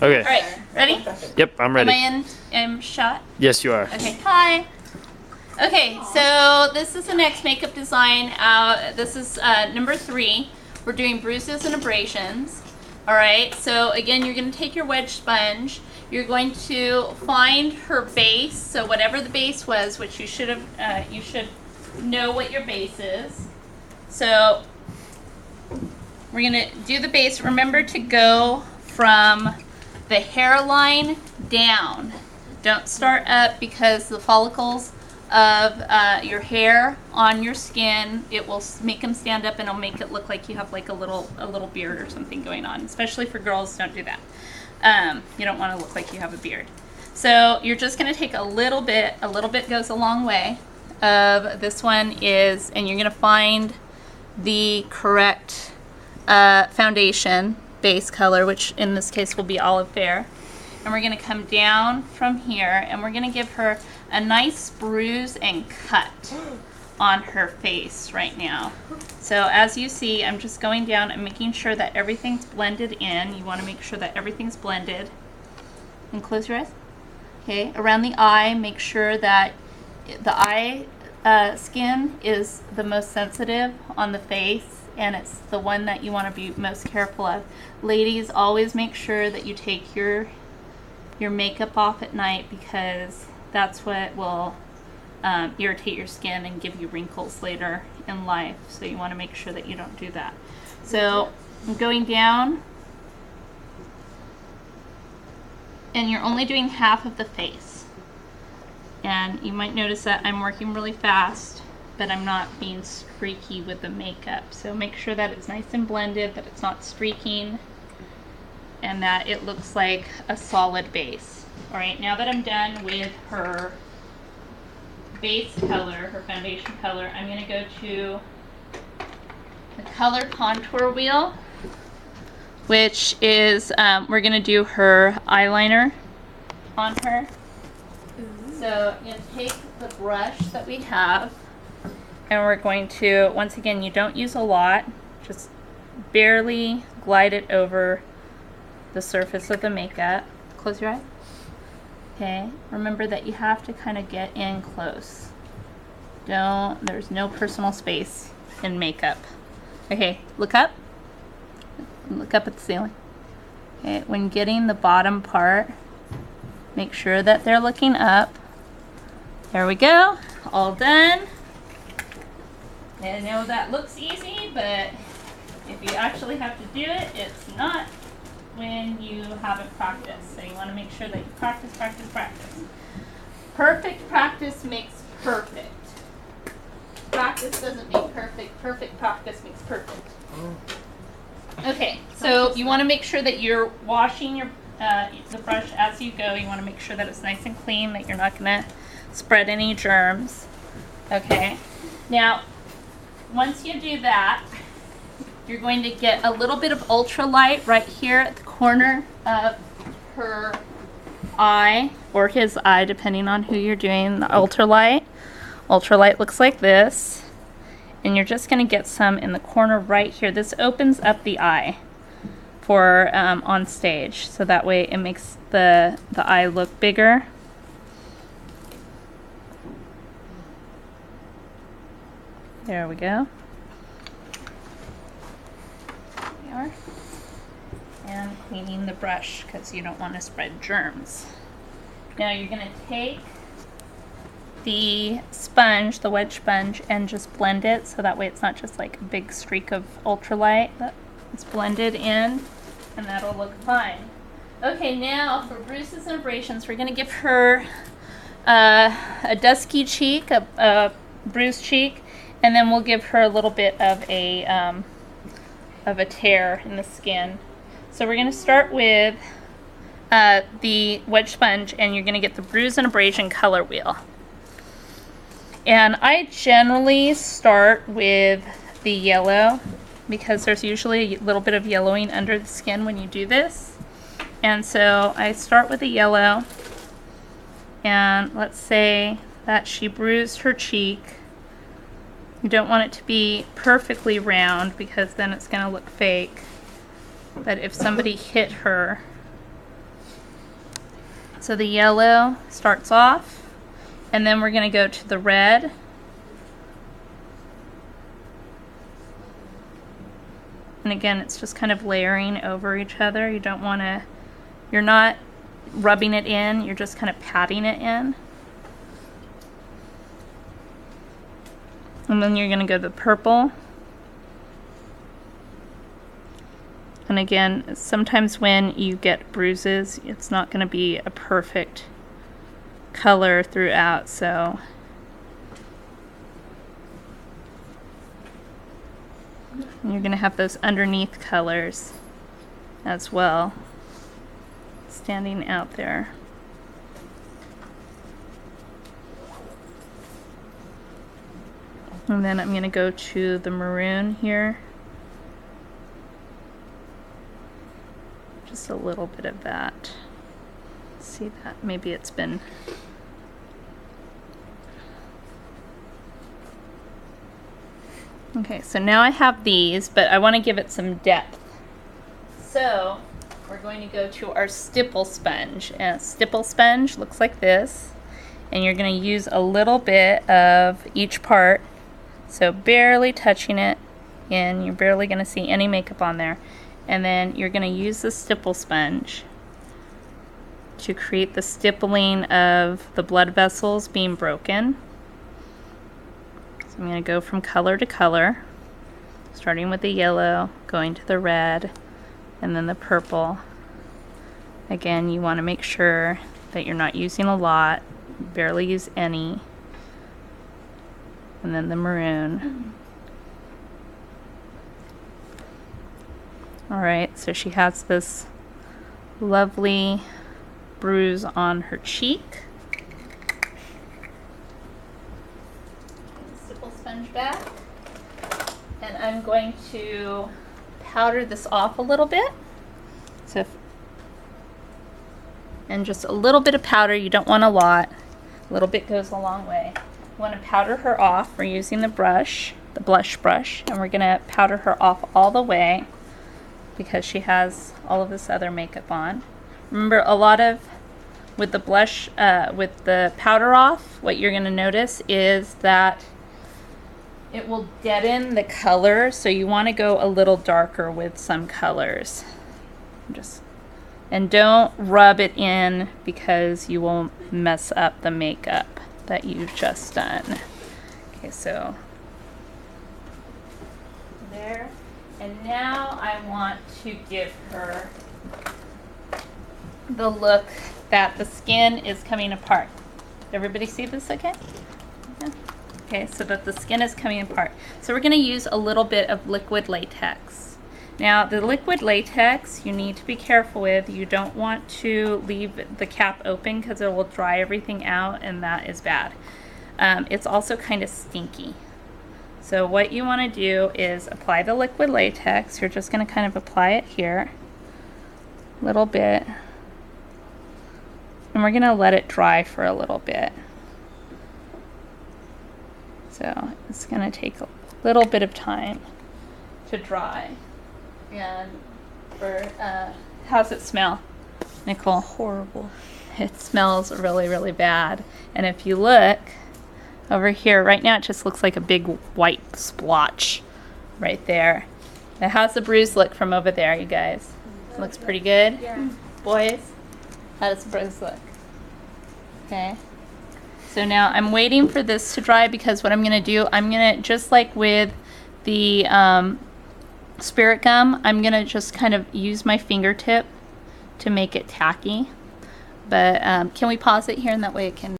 Okay. All right, ready? Yep, I'm ready. Am I in shot? Yes, you are. Okay, hi. Okay, so this is the next makeup design. This is number 3. We're doing bruises and abrasions. All right, so again, you're going to take your wedge sponge. You're going to find her base. So whatever the base was, which you should know what your base is. So we're going to do the base. Remember to go from the hairline down. Don't start up, because the follicles of your hair on your skin, it will make them stand up, and it'll make it look like you have like a little beard or something going on. Especially for girls, don't do that. You don't want to look like you have a beard. So you're just going to take a little bit goes a long way. Of this one is, and you're going to find the correct foundation base color, which in this case will be olive fair. And we're going to come down from here, and we're going to give her a nice bruise and cut on her face right now. So as you see, I'm just going down and making sure that everything's blended in. You want to make sure that everything's blended. And close your eyes. Okay, around the eye, make sure that the eye skin is the most sensitive on the face, and it's the one that you want to be most careful of. Ladies, always make sure that you take your makeup off at night, because that's what will irritate your skin and give you wrinkles later in life. So you want to make sure that you don't do that. So I'm going down, and you're only doing half of the face. And you might notice that I'm working really fast, but I'm not being streaky with the makeup. So make sure that it's nice and blended, that it's not streaking, and that it looks like a solid base. All right, now that I'm done with her base color, her foundation color, I'm going to go to the color contour wheel, which is, we're going to do her eyeliner on her. So I'm going to take the brush that we have, and we're going to, once again, you don't use a lot, just barely glide it over the surface of the makeup. Close your eyes. Okay, remember that you have to kind of get in close. There's no personal space in makeup. Okay, look up. Look up at the ceiling. Okay, when getting the bottom part, make sure that they're looking up. There we go, all done. I know that looks easy, but if you actually have to do it, it's not when you haven't practiced. So you want to make sure that you practice. Perfect practice makes perfect. Practice doesn't make perfect. Perfect practice makes perfect. Okay, so you want to make sure that you're washing the brush as you go. You want to make sure that it's nice and clean, that you're not going to spread any germs. Okay, now once you do that, you're going to get a little bit of Ultralight right here at the corner of her eye, or his eye, depending on who you're doing the Ultralight. Ultralight looks like this, and you're just going to get some in the corner right here. This opens up the eye for on stage, so that way it makes the eye look bigger. There we go. And cleaning the brush, because you don't want to spread germs. Now you're going to take the sponge, the wedge sponge, and just blend it, so that way it's not just like a big streak of Ultralight. It's blended in, and that'll look fine. Okay, now for bruises and abrasions, we're going to give her a dusky cheek, a bruised cheek, and then we'll give her a little bit of a tear in the skin. So we're going to start with the wedge sponge, and you're going to get the bruise and abrasion color wheel. And I generally start with the yellow, because there's usually a little bit of yellowing under the skin when you do this. And so I start with the yellow, and let's say that she bruised her cheek. You don't want it to be perfectly round, because then it's going to look fake. But if somebody hit her So the yellow starts off, and then we're going to go to the red. And again, it's just kind of layering over each other. You don't want to, you're not rubbing it in, you're just kind of patting it in. And then you're going to go to the purple. And again, sometimes when you get bruises, it's not going to be a perfect color throughout, so you're going to have those underneath colors as well standing out there. And then I'm going to go to the maroon here. Just a little bit of that. See that? Maybe it's been... Okay, so now I have these, but I want to give it some depth. So we're going to go to our stipple sponge. And a stipple sponge looks like this. And you're going to use a little bit of each part. So barely touching it in. You're barely going to see any makeup on there. And then you're going to use the stipple sponge to create the stippling of the blood vessels being broken. So I'm going to go from color to color, starting with the yellow, going to the red, and then the purple. Again, you want to make sure that you're not using a lot, barely use any, and then the maroon. Alright, so she has this lovely bruise on her cheek. Stipple sponge back. And I'm going to powder this off a little bit. So, and just a little bit of powder, you don't want a lot. A little bit goes a long way. You want to powder her off. We're using the brush, the blush brush, and we're going to powder her off all the way, because she has all of this other makeup on. Remember, a lot of, with the blush, with the powder off, what you're gonna notice is that it will deaden the color, so you wanna go a little darker with some colors. And don't rub it in, because you will mess up the makeup that you've just done. Okay, so there. And now I want to give her the look that the skin is coming apart. Everybody see this okay? Yeah. Okay, so that the skin is coming apart. So we're going to use a little bit of liquid latex. Now the liquid latex you need to be careful with. You don't want to leave the cap open, because it will dry everything out, and that is bad. It's also kind of stinky. So what you want to do is apply the liquid latex. You're just going to kind of apply it here a little bit, and we're going to let it dry for a little bit. So it's going to take a little bit of time to dry. And for how's it smell, Nicole? Horrible. It smells really, really bad. And if you look over here, right now it just looks like a big white splotch right there. Now how's the bruise look from over there, you guys? It looks pretty good? Yeah. Boys, how does the bruise look? Okay. So now I'm waiting for this to dry, because what I'm going to do, I'm going to, just like with the spirit gum, I'm going to just kind of use my fingertip to make it tacky. But can we pause it here, and that way it can